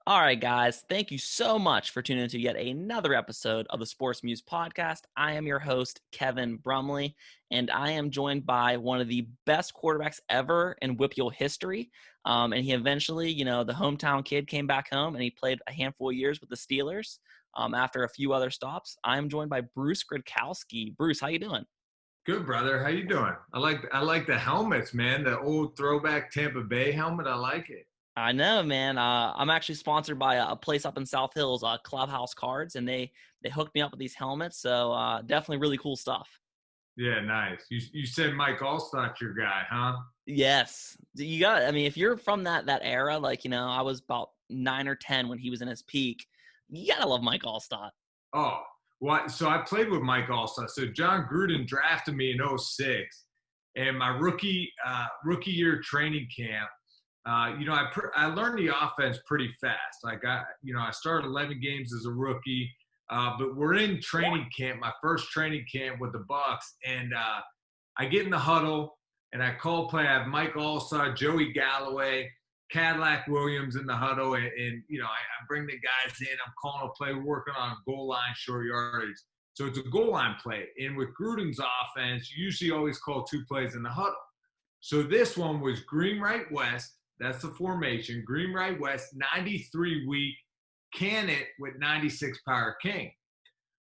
All right, guys. Thank you so much for tuning into yet another episode of the Sports Muse podcast. I am your host, Kevin Brumley, and I am joined by one of the best quarterbacks ever in Whippeal history. And he eventually, the hometown kid came back home and he played a handful of years with the Steelers after a few other stops. I am joined by Bruce Gradkowski. Bruce, how you doing? Good, brother. How you doing? I like the helmets, man. The old throwback Tampa Bay helmet. I like it. I know, man. I'm actually sponsored by a place up in South Hills, Clubhouse Cards, and they hooked me up with these helmets. So definitely really cool stuff. Yeah, nice. You said Mike Allstott's your guy, huh? Yes, you got. I mean, if you're from that era, I was about 9 or 10 when he was in his peak. You gotta love Mike Allstott. Oh, what? So I played with Mike Allstott. So John Gruden drafted me in '06, and my rookie year training camp. I learned the offense pretty fast. I started 11 games as a rookie, but we're in training camp, my first training camp with the Bucks, and I get in the huddle and I call play. I have Mike Allstott, Joey Galloway, Cadillac Williams in the huddle, I bring the guys in. I'm calling a play. We're working on a goal line short yardage. So it's a goal line play. And with Gruden's offense, you usually always call two plays in the huddle. So this one was green right west. That's the formation. Green right west, 93 weak, can it with 96 power king.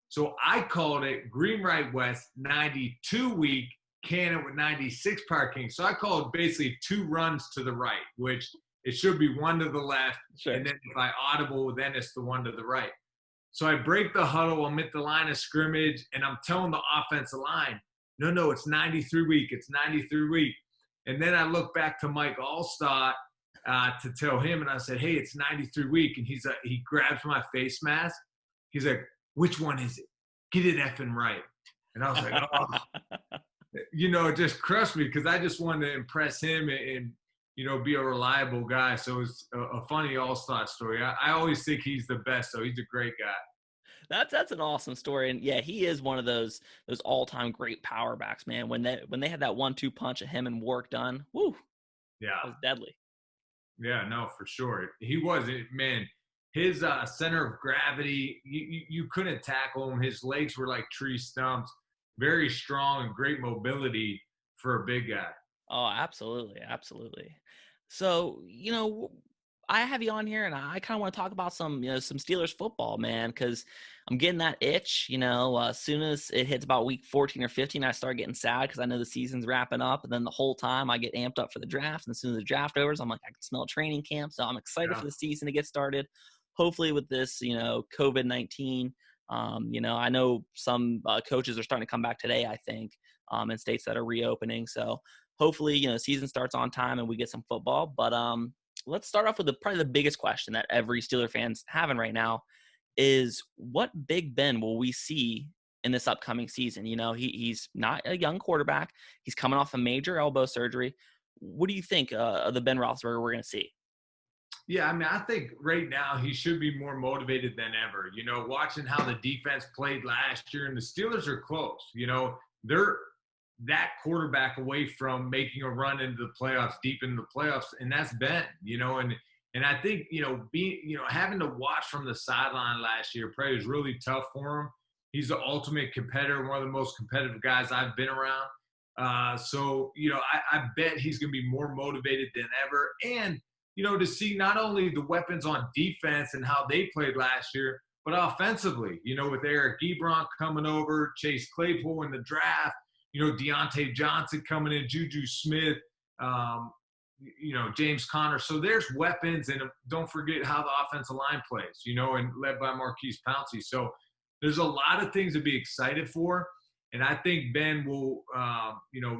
So I called it green right west, 92 weak, can it with 96 power king. So I called basically two runs to the right, which it should be one to the left. Sure. And then if I audible, then it's the one to the right. So I break the huddle. I'm at the line of scrimmage, and I'm telling the offensive line, no, it's 93 weak. It's 93 weak. And then I look back to Mike Allstott to tell him, and I said, hey, it's 93 weak. And he grabs my face mask. He's like, which one is it? Get it effing right. And I was like, oh. It just crushed me because I just wanted to impress him and be a reliable guy. So it's a funny Allstott story. I always think he's the best, so he's a great guy. That's an awesome story, and yeah, he is one of those all-time great power backs, man. When they had that 1-2 punch of him and Warwick Dunn, woo, Yeah, that was deadly. Yeah, no, for sure. He was, man, his center of gravity, you couldn't tackle him. His legs were like tree stumps, very strong and great mobility for a big guy. Oh, absolutely, absolutely. So, I have you on here, and I kind of want to talk about some Steelers football, man, because I'm getting that itch. As soon as it hits about week 14 or 15, I start getting sad because I know the season's wrapping up, and then the whole time I get amped up for the draft. And as soon as the draft overs, I'm like, I can smell training camp, so I'm excited for the season to get started. Hopefully, with this, COVID-19, I know some coaches are starting to come back today, I think, in states that are reopening. So hopefully, season starts on time and we get some football. But let's start off with probably the biggest question that every Steeler fan's having right now is what Big Ben will we see in this upcoming season? He's not a young quarterback. He's coming off a major elbow surgery. What do you think of the Ben Roethlisberger we're going to see? Yeah, I mean, I think right now he should be more motivated than ever. Watching how the defense played last year, and the Steelers are close. They're that quarterback away from making a run into the playoffs, deep into the playoffs, and that's Ben. And I think having to watch from the sideline last year probably was really tough for him. He's the ultimate competitor, one of the most competitive guys I've been around. I bet he's going to be more motivated than ever. And to see not only the weapons on defense and how they played last year, but offensively, with Eric Ebron coming over, Chase Claypool in the draft, Deante Johnson coming in, JuJu Smith, James Conner. So there's weapons, and don't forget how the offensive line plays, and led by Marquise Pouncey. So there's a lot of things to be excited for. And I think Ben will,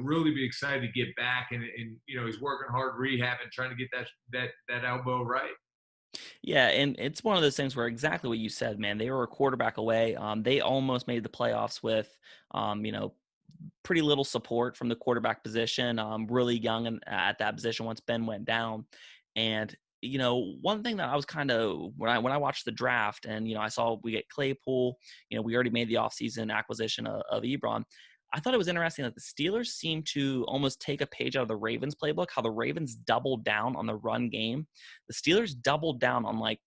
really be excited to get back, and he's working hard rehabbing, trying to get that elbow right. Yeah, and it's one of those things where exactly what you said, man. They were a quarterback away. They almost made the playoffs with, pretty little support from the quarterback position. Really young at that position once Ben went down, and one thing that I was kind of when I watched the draft and I saw we get Claypool, we already made the offseason acquisition of Ebron. I thought it was interesting that the Steelers seem to almost take a page out of the Ravens playbook, how the Ravens doubled down on the run game. The Steelers doubled down on like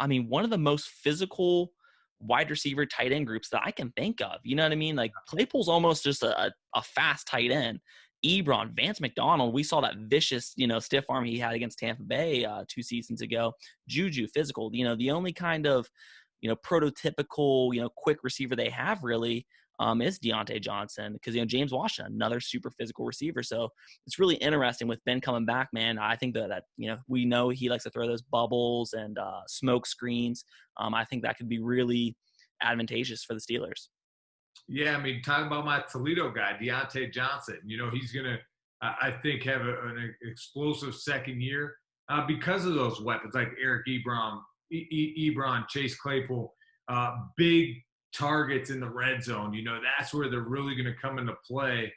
I mean, one of the most physical wide receiver tight end groups that I can think of. You know what I mean? Like Claypool's almost just a fast tight end. Ebron, Vance McDonald, we saw that vicious, stiff arm he had against Tampa Bay 2 seasons ago. JuJu, physical. The only kind of, prototypical, quick receiver they have really is Deante Johnson because, James Washington, another super physical receiver. So it's really interesting with Ben coming back, man. I think that we know he likes to throw those bubbles and smoke screens. I think that could be really advantageous for the Steelers. Yeah, I mean, talking about my Toledo guy, Deante Johnson, he's going to, I think, have an explosive second year because of those weapons like Eric Ebron, Chase Claypool, big targets in the red zone. That's where they're really going to come into play.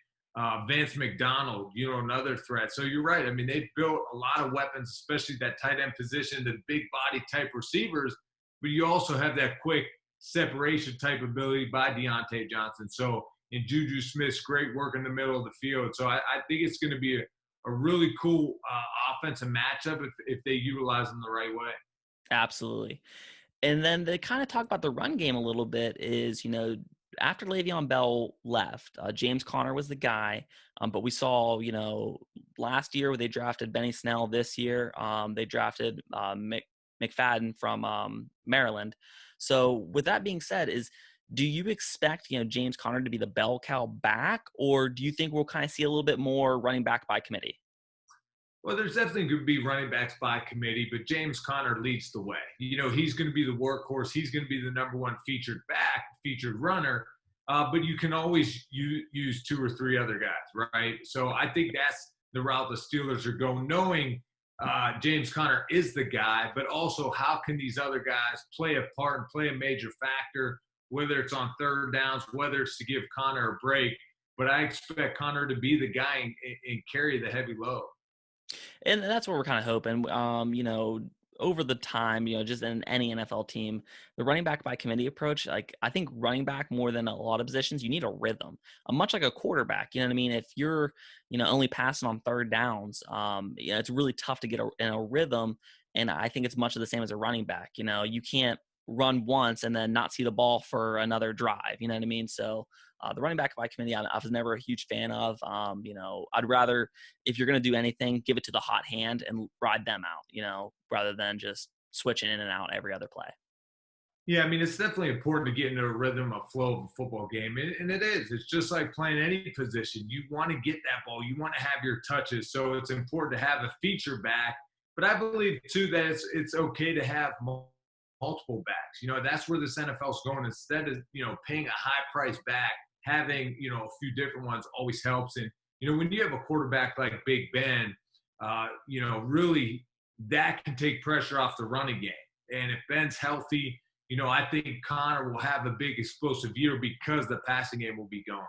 Vance McDonald, another threat. So you're right. I mean, they've built a lot of weapons, especially that tight end position, the big body type receivers, but you also have that quick separation type ability by Deante Johnson. So in JuJu Smith's great work in the middle of the field. So I think it's going to be a really cool offensive matchup if they utilize them the right way. Absolutely. And then to kind of talk about the run game a little bit is, after Le'Veon Bell left, James Conner was the guy. But we saw, last year where they drafted Benny Snell. This year, they drafted McFadden from Maryland. So with that being said, do you expect, James Conner to be the bell cow back, or do you think we'll kind of see a little bit more running back by committee? Well, there's definitely going to be running backs by committee, but James Conner leads the way. He's going to be the workhorse. He's going to be the number one featured runner. But you can always use 2 or 3 other guys, right? So I think that's the route the Steelers are going, knowing James Conner is the guy, but also how can these other guys play a part and play a major factor, whether it's on third downs, whether it's to give Conner a break. But I expect Conner to be the guy and carry the heavy load. And that's what we're kind of hoping. Over the time, just in any NFL team, the running back by committee approach, like I think running back more than a lot of positions, you need a rhythm, much like a quarterback. You know what I mean? If you're, only passing on third downs, it's really tough to get in a rhythm. And I think it's much of the same as a running back. You can't run once and then not see the ball for another drive. You know what I mean? So the running back by committee, I was never a huge fan of. I'd rather, if you're going to do anything, give it to the hot hand and ride them out, rather than just switching in and out every other play. Yeah, I mean, it's definitely important to get into a rhythm, a flow of a football game. And it is. It's just like playing any position. You want to get that ball. You want to have your touches. So it's important to have a feature back. But I believe, too, that it's okay to have multiple backs. That's where this NFL's going. Instead of, paying a high price back, having, a few different ones always helps. And, when you have a quarterback like Big Ben, really that can take pressure off the running game. And if Ben's healthy, I think Conner will have a big explosive year because the passing game will be going.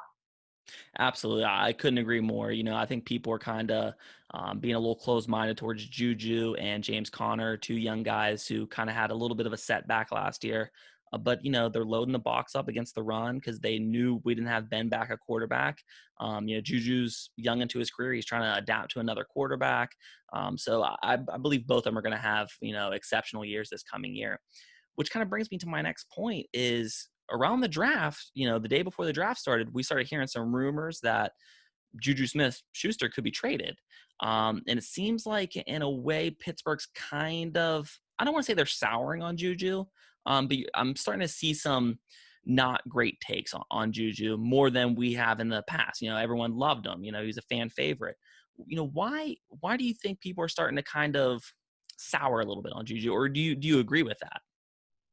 Absolutely. I couldn't agree more. I think people are kind of being a little closed-minded towards JuJu and James Conner, 2 young guys who kind of had a little bit of a setback last year. But, they're loading the box up against the run because they knew we didn't have Ben back at quarterback. JuJu's young into his career. He's trying to adapt to another quarterback. So I believe both of them are going to have, exceptional years this coming year, which kind of brings me to my next point is around the draft, the day before the draft started, we started hearing some rumors that JuJu Smith-Schuster could be traded. And it seems like in a way Pittsburgh's kind of, I don't want to say they're souring on JuJu, but I'm starting to see some not great takes on JuJu more than we have in the past. Everyone loved him. He's a fan favorite. Why do you think people are starting to kind of sour a little bit on JuJu, or do you agree with that?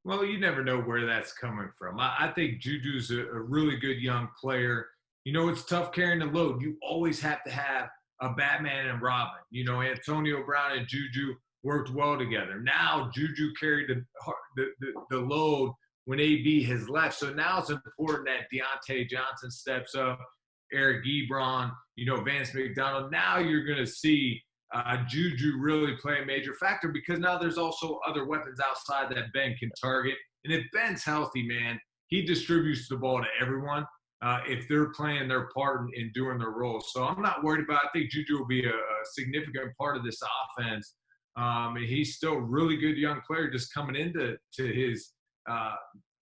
Well, you never know where that's coming from. I think JuJu's a really good young player. It's tough carrying the load. You always have to have a Batman and Robin. Antonio Brown and JuJu worked well together. Now JuJu carried the load when AB has left. So now it's important that Deante Johnson steps up, Eric Ebron, Vance McDonald. Now you're going to see JuJu really play a major factor because now there's also other weapons outside that Ben can target. And if Ben's healthy, man, he distributes the ball to everyone if they're playing their part in doing their roles. So I'm not worried about it. I think JuJu will be a significant part of this offense And he's still a really good young player just coming into his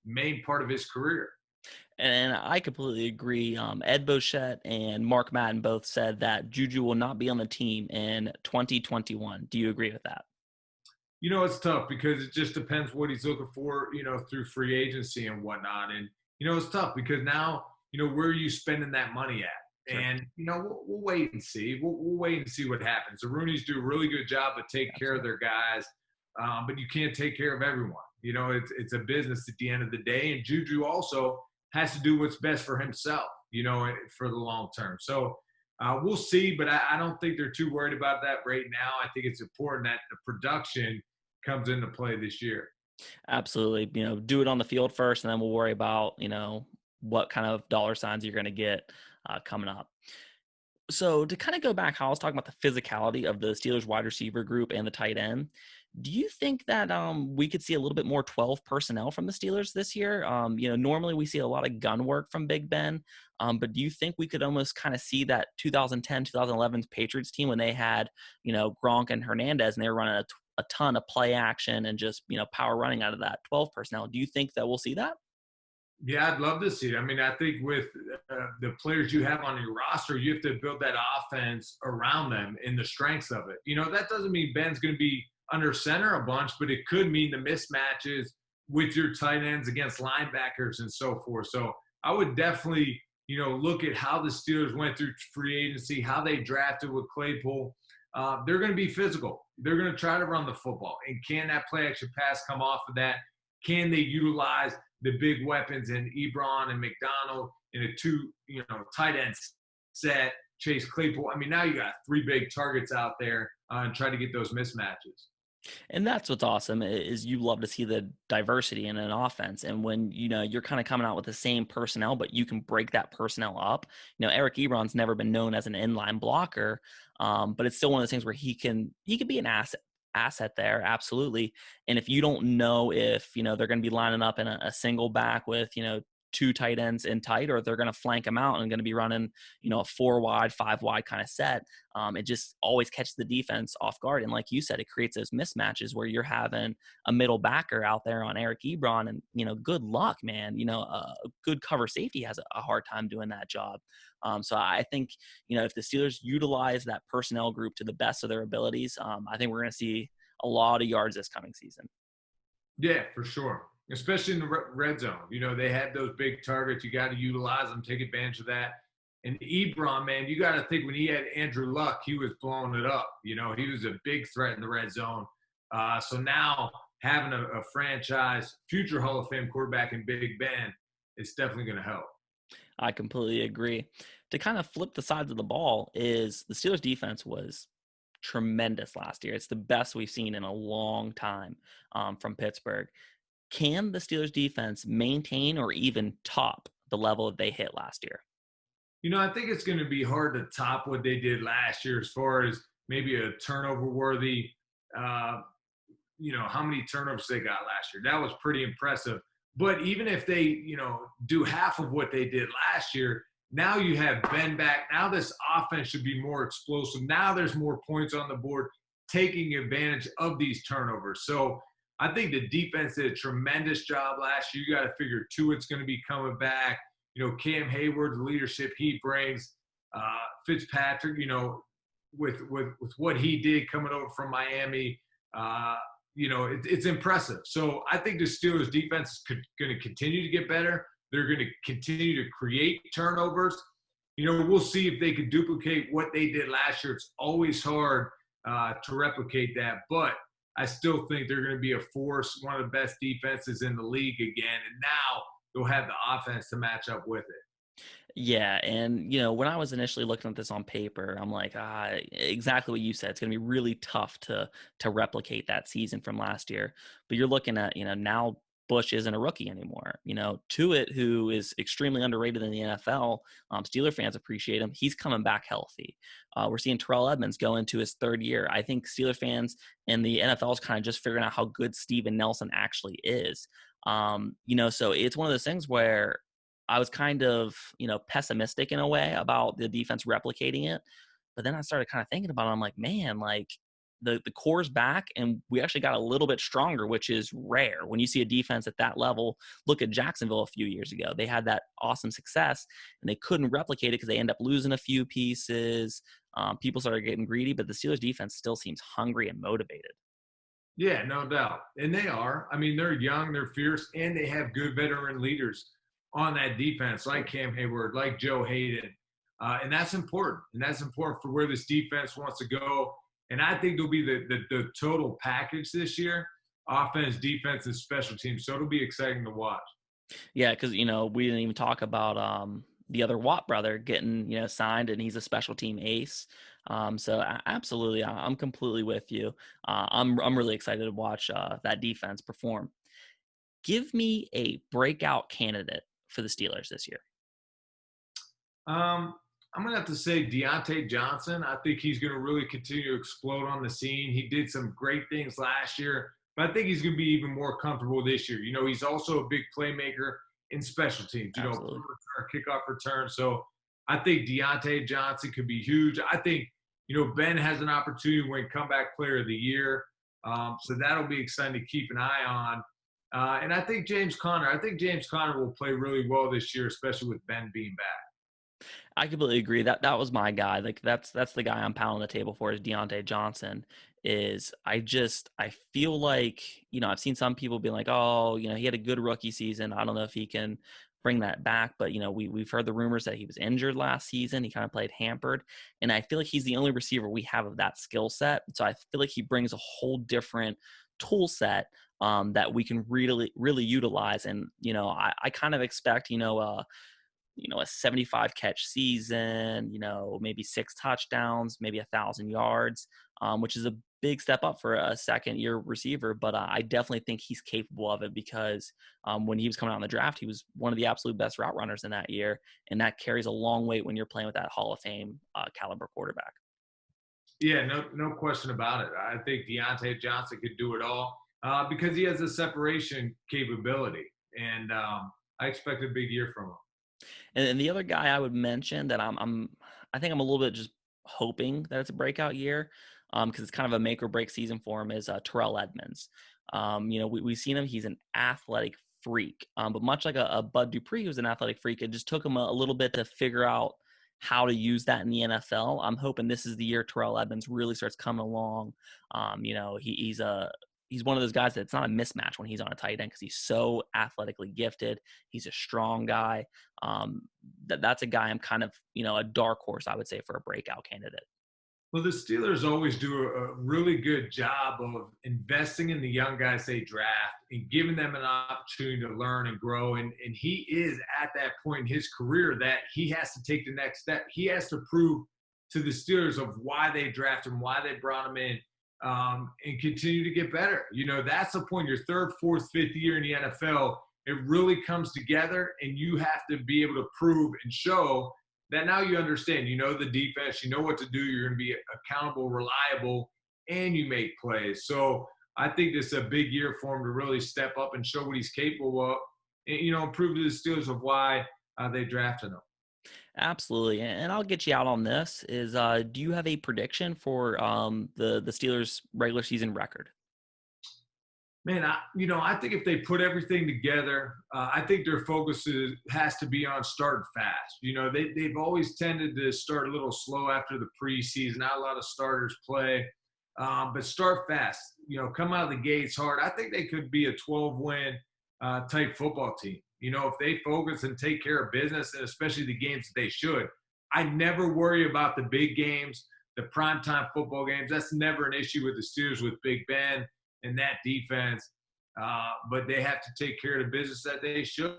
main part of his career. And I completely agree. Ed Bochette and Mark Madden both said that JuJu will not be on the team in 2021. Do you agree with that? It's tough because it just depends what he's looking for, through free agency and whatnot. And, it's tough because now, where are you spending that money at? Sure. And, we'll wait and see. We'll wait and see what happens. The Roonies do a really good job of taking care of their guys, but you can't take care of everyone. It's a business at the end of the day. And JuJu also has to do what's best for himself, for the long term. So, we'll see, but I don't think they're too worried about that right now. I think it's important that the production comes into play this year. Absolutely. Do it on the field first, and then we'll worry about, what kind of dollar signs you're going to get coming up. So to kind of go back, how I was talking about the physicality of the Steelers wide receiver group and the tight end, do you think that we could see a little bit more 12 personnel from the Steelers this year? Normally we see a lot of gun work from Big Ben, but do you think we could almost kind of see that 2010, 2011 Patriots team when they had, Gronk and Hernandez, and they were running a ton of play action and just, power running out of that 12 personnel? Do you think that we'll see that? Yeah, I'd love to see it. I mean, I think with the players you have on your roster, you have to build that offense around them and the strengths of it. That doesn't mean Ben's going to be under center a bunch, but it could mean the mismatches with your tight ends against linebackers and so forth. So I would definitely, look at how the Steelers went through free agency, how they drafted with Claypool. They're going to be physical. They're going to try to run the football. And can that play action pass come off of that? Can they utilize the big weapons in Ebron and McDonald in a two, tight end set, Chase Claypool? I mean, now you got three big targets out there and try to get those mismatches. And that's what's awesome is you love to see the diversity in an offense. And when, you're kind of coming out with the same personnel, but you can break that personnel up. Eric Ebron's never been known as an inline blocker, but it's still one of those things where he can be an asset there. Absolutely. And if you don't know if, they're going to be lining up in a single back with, two tight ends in tight, or they're going to flank them out and going to be running, a 4 wide, 5 wide kind of set. It just always catches the defense off guard. And like you said, it creates those mismatches where you're having a middle backer out there on Eric Ebron, and, good luck, man. A good cover safety has a hard time doing that job. So I think, if the Steelers utilize that personnel group to the best of their abilities, I think we're going to see a lot of yards this coming season. Yeah, for sure. Especially in the red zone. They had those big targets. You got to utilize them, take advantage of that. And Ebron, man, you got to think when he had Andrew Luck, he was blowing it up. He was a big threat in the red zone. So now having a franchise, future Hall of Fame quarterback in Big Ben, it's definitely going to help. I completely agree. To kind of flip the sides of the ball is the Steelers defense was tremendous last year. It's the best we've seen in a long time from Pittsburgh. Can the Steelers defense maintain or even top the level that they hit last year? I think it's going to be hard to top what they did last year as far as maybe a turnover worthy, how many turnovers they got last year. That was pretty impressive. But even if they, do half of what they did last year, now you have Ben back. Now this offense should be more explosive. Now there's more points on the board, taking advantage of these turnovers. So I think the defense did a tremendous job last year. You got to figure Tuitt's going to be coming back. Cam Hayward, the leadership he brings, Fitzpatrick, with what he did coming over from Miami, it's impressive. So I think the Steelers defense is going to continue to get better. They're going to continue to create turnovers. We'll see if they can duplicate what they did last year. It's always hard to replicate that, but I still think they're going to be a force, one of the best defenses in the league again. And now they'll have the offense to match up with it. Yeah. And, when I was initially looking at this on paper, I'm like, exactly what you said. It's going to be really tough to replicate that season from last year. But you're looking at, now Bush isn't a rookie anymore. Tuitt, who is extremely underrated in the NFL, Steeler fans appreciate him. He's coming back healthy. We're seeing Terrell Edmunds go into his third year. I think Steeler fans and the NFL is kind of just figuring out how good Steven Nelson actually is. So it's one of those things where I was kind of, pessimistic in a way about the defense replicating it. But then I started kind of thinking about it. I'm like, man, the core's back, and we actually got a little bit stronger, which is rare when you see a defense at that level. Look at Jacksonville a few years ago; they had that awesome success, and they couldn't replicate it because they end up losing a few pieces. People started getting greedy, but the Steelers defense still seems hungry and motivated. Yeah, no doubt. And they are. I mean, they're young, they're fierce, and they have good veteran leaders on that defense, like Cam Hayward, like Joe Hayden. And that's important. And that's important for where this defense wants to go. And I think they'll be the total package this year, offense, defense, and special teams. So it'll be exciting to watch. Yeah, because we didn't even talk about the other Watt brother getting signed, and he's a special team ace. So absolutely, I'm completely with you. I'm really excited to watch that defense perform. Give me a breakout candidate for the Steelers this year. I'm going to have to say Deante Johnson. I think he's going to really continue to explode on the scene. He did some great things last year, but I think he's going to be even more comfortable this year. He's also a big playmaker in special teams, Absolutely. return, kickoff return. So I think Deante Johnson could be huge. I think, Ben has an opportunity to win comeback player of the year. So that'll be exciting to keep an eye on. And I think James Conner will play really well this year, especially with Ben being back. I completely agree. That was my guy. Like that's the guy I'm pounding the table for is Deante Johnson. I feel like, I've seen some people be like, oh, he had a good rookie season. I don't know if he can bring that back, but we've heard the rumors that he was injured last season. He kind of played hampered, and I feel like he's the only receiver we have of that skill set. So I feel like he brings a whole different tool set that we can really, really utilize. And I kind of expect a 75 catch season, maybe 6 touchdowns, maybe 1,000 yards, which is a big step up for a second year receiver. But I definitely think he's capable of it because when he was coming out in the draft, he was one of the absolute best route runners in that year. And that carries a long weight when you're playing with that Hall of Fame caliber quarterback. Yeah, no question about it. I think Deante Johnson could do it all because he has a separation capability. And I expect a big year from him. And the other guy I would mention that I think I'm a little bit just hoping that it's a breakout year because it's kind of a make or break season for him is Terrell Edmunds. We've seen him. He's an athletic freak, but much like a Bud Dupree, who's an athletic freak, it just took him a little bit to figure out how to use that in the NFL. I'm hoping this is the year Terrell Edmunds really starts coming along. He's one of those guys that's not a mismatch when he's on a tight end because he's so athletically gifted. He's a strong guy. That's a guy I'm kind of, a dark horse, I would say, for a breakout candidate. Well, the Steelers always do a really good job of investing in the young guys they draft and giving them an opportunity to learn and grow. And he is at that point in his career that he has to take the next step. He has to prove to the Steelers of why they drafted him, why they brought him in, and continue to get better. That's the point. Your third, fourth, fifth year in the NFL, it really comes together, and you have to be able to prove and show that now you understand, the defense, you know what to do, you're going to be accountable, reliable, and you make plays. So I think this is a big year for him to really step up and show what he's capable of and, prove to the Steelers of why they drafted him. Absolutely. And I'll get you out on this is, do you have a prediction for the Steelers regular season record? Man, I think if they put everything together, I think their focus has to be on starting fast. They've always tended to start a little slow after the preseason. Not a lot of starters play, but start fast. Come out of the gates hard. I think they could be a 12-win type football team. If they focus and take care of business, and especially the games that they should. I never worry about the big games, the primetime football games. That's never an issue with the Steelers with Big Ben and that defense, but they have to take care of the business that they should,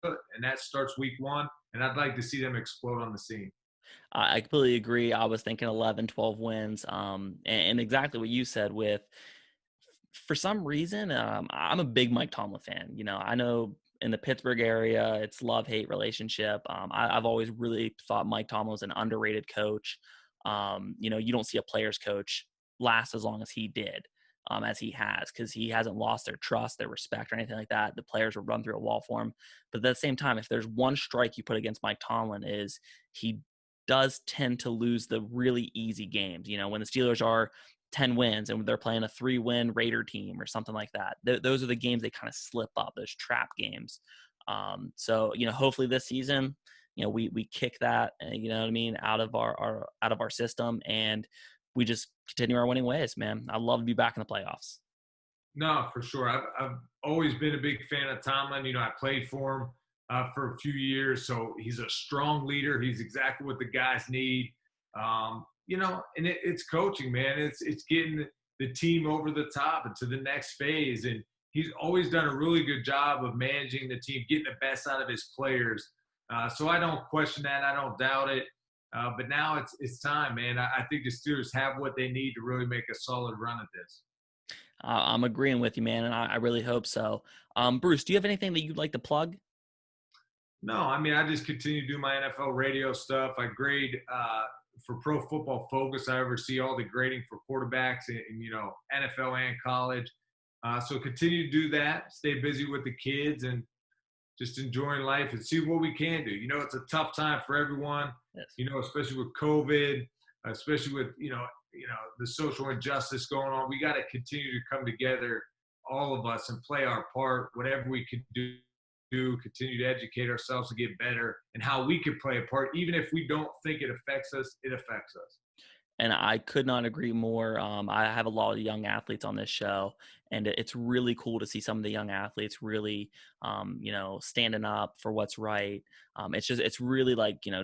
and that starts week 1, and I'd like to see them explode on the scene. I completely agree. I was thinking 11, 12 wins, and exactly what you said with, for some reason, I'm a big Mike Tomlin fan. I know in the Pittsburgh area, it's love-hate relationship. I've always really thought Mike Tomlin was an underrated coach. You don't see a player's coach last as long as he did. As he has, because he hasn't lost their trust, their respect, or anything like that. The players will run through a wall for him. But at the same time, if there's one strike you put against Mike Tomlin is he does tend to lose the really easy games. When the Steelers are 10 wins and they're playing a 3-win Raider team or something like that. Those are the games they kind of slip up, those trap games. So, hopefully this season, we kick that, you know what I mean, out of our system, and we just continue our winning ways, man. I'd love to be back in the playoffs. No, for sure. I've always been a big fan of Tomlin. I played for him for a few years, so he's a strong leader. He's exactly what the guys need. And it's coaching, man. It's getting the team over the top and to the next phase. And he's always done a really good job of managing the team, getting the best out of his players. So I don't question that. I don't doubt it. But now it's time, man. I think the Steelers have what they need to really make a solid run at this. I'm agreeing with you, man, and I really hope so. Bruce, do you have anything that you'd like to plug? No, I mean, I just continue to do my NFL radio stuff. I grade for Pro Football Focus. I oversee all the grading for quarterbacks in NFL and college. So continue to do that, stay busy with the kids, and just enjoying life and see what we can do. It's a tough time for everyone, Yes. Especially with COVID, especially with, the social injustice going on. We got to continue to come together, all of us, and play our part, whatever we can do, continue to educate ourselves to get better, and how we can play a part. Even if we don't think it affects us, it affects us. And I could not agree more. I have a lot of young athletes on this show, and it's really cool to see some of the young athletes really, standing up for what's right. It's really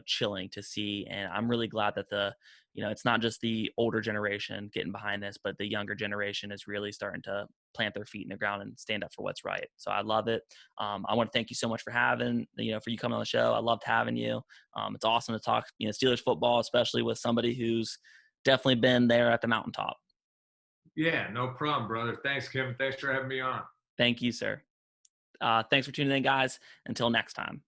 chilling to see. And I'm really glad that it's not just the older generation getting behind this, but the younger generation is really starting to plant their feet in the ground and stand up for what's right. So I love it. I want to thank you so much for for you coming on the show. I loved having you. It's awesome to talk, Steelers football, especially with somebody who's definitely been there at the mountaintop. Yeah, no problem, brother. Thanks, Kevin. Thanks for having me on. Thank you, sir. Thanks for tuning in, guys. Until next time.